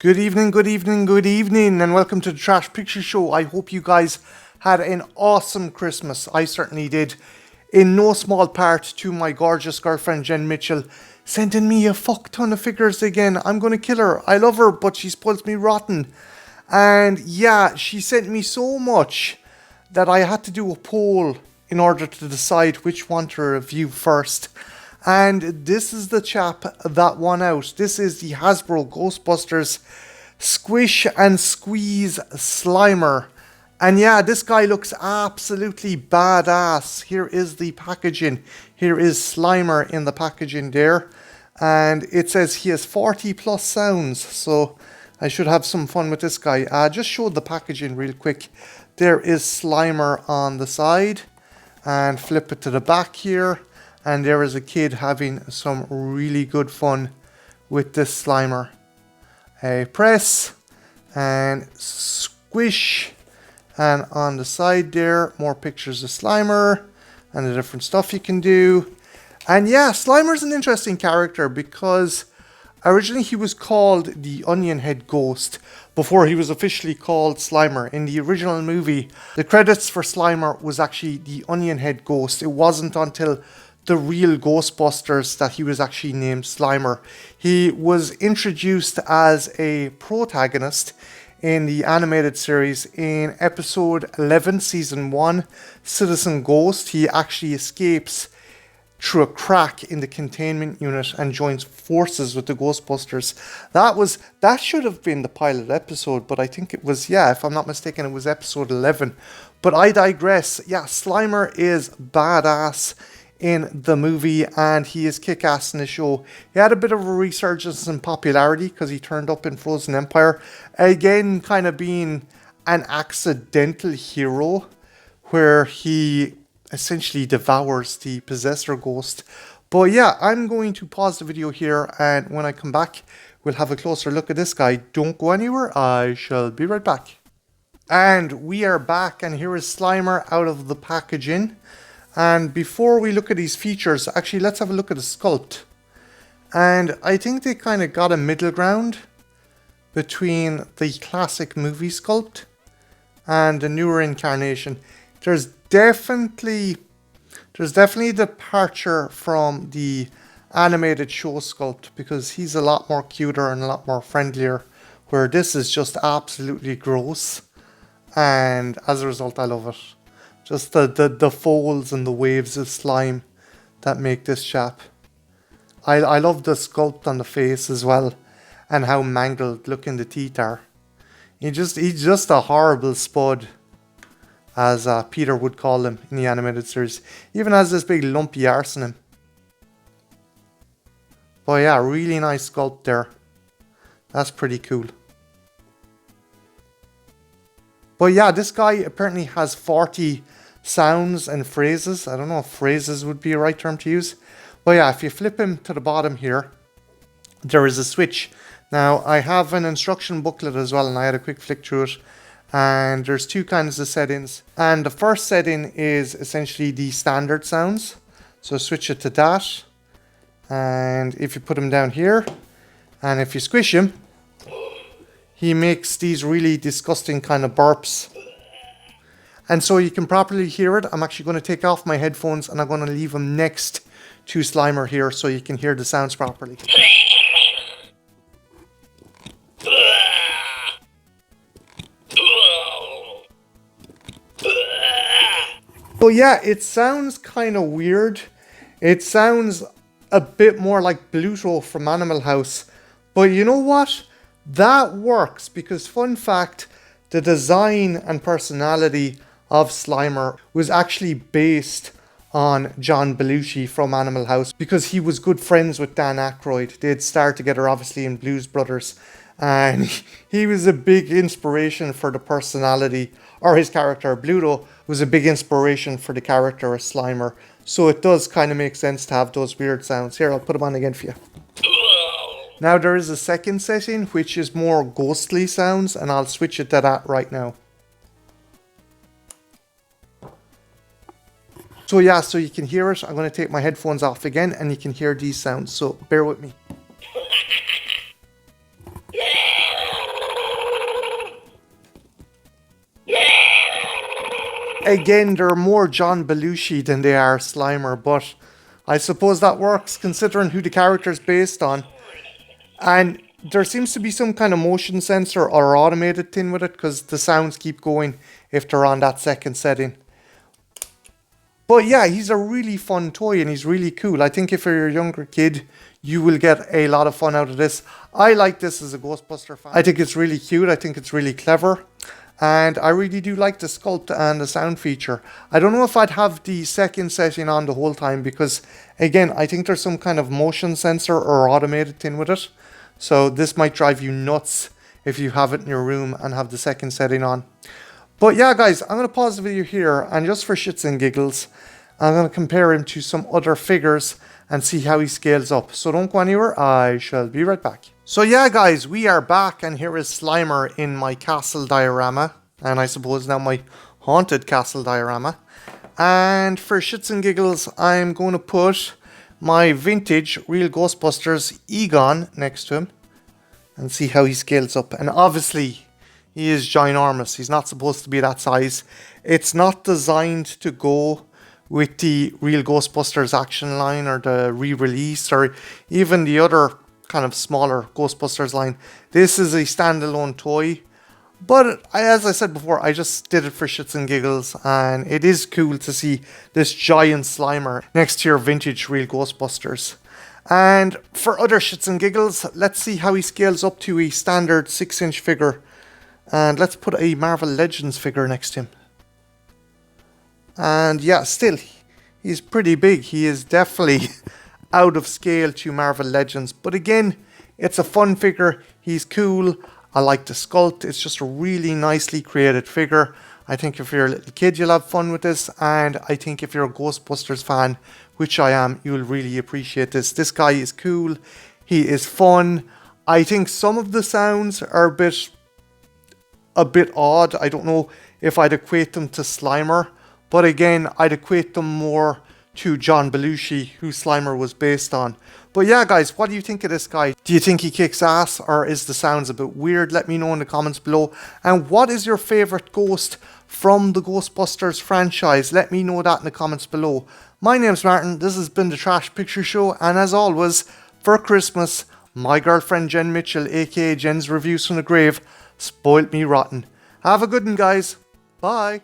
Good evening, good evening, good evening, and welcome to the Trash Picture Show. I hope you guys had an awesome Christmas. I certainly did. In no small part to my gorgeous girlfriend Jen Mitchell, sending me a fuck ton of figures again. I'm gonna kill her. I love her, but she spoils me rotten. And yeah, she sent me so much that I had to do a poll in order to decide which one to review first. And this is the chap that won out. This is the HASBRO Ghostbusters Squish and Squeeze Slimer. And yeah, this guy looks absolutely badass. Here is the packaging. Here is Slimer in the packaging there. And it says he has 40 plus sounds. So I should have some fun with this guy. I just showed the packaging real quick. There is Slimer on the side. And flip it to the back here. And there is a kid having some really good fun with this Slimer. Press and squish. And on the side there, more pictures of Slimer and the different stuff you can do. And yeah, Slimer's an interesting character because originally he was called the Onion Head Ghost before he was officially called Slimer. In the original movie, the credits for Slimer was actually the Onion Head Ghost. It wasn't until the real Ghostbusters that he was actually named Slimer. He was introduced as a protagonist in the animated series in episode 11, season 1, Citizen Ghost. He actually escapes through a crack in the containment unit and joins forces with the Ghostbusters. That should have been the pilot episode, but I think it was, yeah, if I'm not mistaken, it was episode 11. But I digress. Yeah, Slimer is badass in the movie and he is kick-ass in the show. He had a bit of a resurgence in popularity because he turned up in Frozen Empire. Again, kind of being an accidental hero where he essentially devours the possessor ghost. But yeah, I'm going to pause the video here and when I come back, we'll have a closer look at this guy. Don't go anywhere, I shall be right back. And we are back and here is Slimer out of the packaging. And before we look at these features, actually let's have a look at the sculpt. And I think they kind of got a middle ground between the classic movie sculpt and the newer incarnation. There's definitely departure from the animated show sculpt because he's a lot more cuter and a lot more friendlier, where this is just absolutely gross. And as a result, I love it. Just the folds and the waves of slime that make this chap. I love the sculpt on the face as well. And how mangled looking the teeth are. He's just a horrible spud. As Peter would call him in the animated series. He even has this big lumpy arse in him. But yeah, really nice sculpt there. That's pretty cool. But yeah, this guy apparently has 40 sounds and phrases. I don't know if phrases would be a right term to use. But yeah, if you flip him to the bottom here, there is a switch. Now, I have an instruction booklet as well, and I had a quick flick through it. And there's two kinds of settings. And the first setting is essentially the standard sounds. So switch it to that. And if you put him down here, and if you squish him, he makes these really disgusting kind of burps. And so you can properly hear it. I'm actually going to take off my headphones and I'm going to leave them next to Slimer here so you can hear the sounds properly. So yeah, it sounds kind of weird. It sounds a bit more like Bluto from Animal House. But you know what? That works because, fun fact, the design and personality of Slimer was actually based on John Belushi from Animal House because he was good friends with Dan Aykroyd. They'd starred together obviously in Blues Brothers, and he was a big inspiration for the personality, or his character. Bluto was a big inspiration for the character of Slimer, so it does kind of make sense to have those weird sounds. Here, I'll put them on again for you. Now there is a second setting which is more ghostly sounds, and I'll switch it to that right now. So yeah, so you can hear it. I'm going to take my headphones off again and you can hear these sounds. So bear with me. again, they're more John Belushi than they are Slimer, but I suppose that works considering who the character is based on. And there seems to be some kind of motion sensor or automated thing with it because the sounds keep going if they're on that second setting. But yeah, he's a really fun toy and he's really cool. I think if you're a younger kid, you will get a lot of fun out of this. I like this as a Ghostbuster fan. I think it's really cute. I think it's really clever. And I really do like the sculpt and the sound feature. I don't know if I'd have the second setting on the whole time because, again, I think there's some kind of motion sensor or automated thing with it. So this might drive you nuts if you have it in your room and have the second setting on. But yeah, guys, I'm going to pause the video here, and just for shits and giggles, I'm going to compare him to some other figures and see how he scales up. So don't go anywhere, I shall be right back. So yeah, guys, we are back, and here is Slimer in my castle diorama, and I suppose now my haunted castle diorama. And for shits and giggles, I'm going to put my vintage Real Ghostbusters Egon next to him and see how he scales up. And obviously, he is ginormous. He's not supposed to be that size. It's not designed to go with the Real Ghostbusters action line or the re-release or even the other kind of smaller Ghostbusters line. This is a standalone toy. But as I said before, I just did it for shits and giggles. And it is cool to see this giant Slimer next to your vintage Real Ghostbusters. And for other shits and giggles, let's see how he scales up to a standard 6-inch figure. And let's put a Marvel Legends figure next to him. And yeah, still, he's pretty big. He is definitely out of scale to Marvel Legends. But again, it's a fun figure. He's cool. I like the sculpt. It's just a really nicely created figure. I think if you're a little kid, you'll have fun with this. And I think if you're a Ghostbusters fan, which I am, you'll really appreciate this. This guy is cool. He is fun. I think some of the sounds are a bit odd. I don't know if I'd equate them to Slimer, but again, I'd equate them more to John Belushi, who Slimer was based on. But yeah, guys, what do you think of this guy? Do you think he kicks ass, or is the sounds a bit weird? Let me know in the comments below. And what is your favorite ghost from the Ghostbusters franchise? Let me know that in the comments below. My name's Martin, this has been the Trash Picture Show, and as always, for Christmas, my girlfriend Jen Mitchell, aka Jen's Reviews from the Grave, spoilt me rotten. Have a good one, guys. Bye.